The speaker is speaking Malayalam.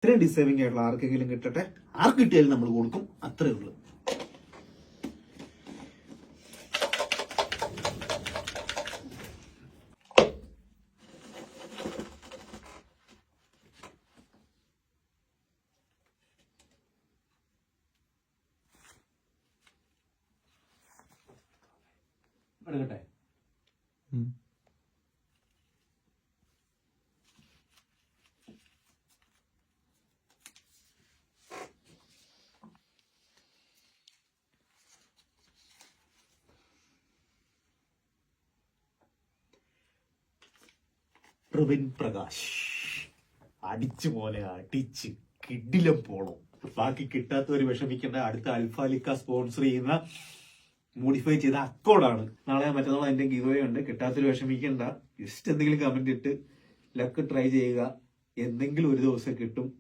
ഇത്രയും ഡിസേർവിംഗ് ആയിട്ടുള്ള ആർക്കെങ്കിലും കിട്ടട്ടെ. ആർക്ക് കിട്ടിയാലും നമ്മൾ കൊടുക്കും. അത്രേ ഉള്ളൂ. എടുക്കട്ടെ. പ്രവീൺ പ്രകാശ് അടിച്ചു പോലെ അടിച്ച് കിടിലം പോണം. ബാക്കി കിട്ടാത്തവര് വിഷമിക്കേണ്ട. അടുത്ത അൽഫാലിക്ക സ്പോൺസർ ചെയ്യുന്ന മോഡിഫൈ ചെയ്ത അക്കോഡാണ്. നാളെ മറ്റന്നാൾ അതിന്റെ ഗിവ് ഉണ്ട്. കിട്ടാത്തൊരു വിഷമിക്കേണ്ട. ജസ്റ്റ് എന്തെങ്കിലും കമന്റ് ഇട്ട് ലക്ക് ട്രൈ ചെയ്യുക. എന്തെങ്കിലും ഒരു ദിവസം കിട്ടും.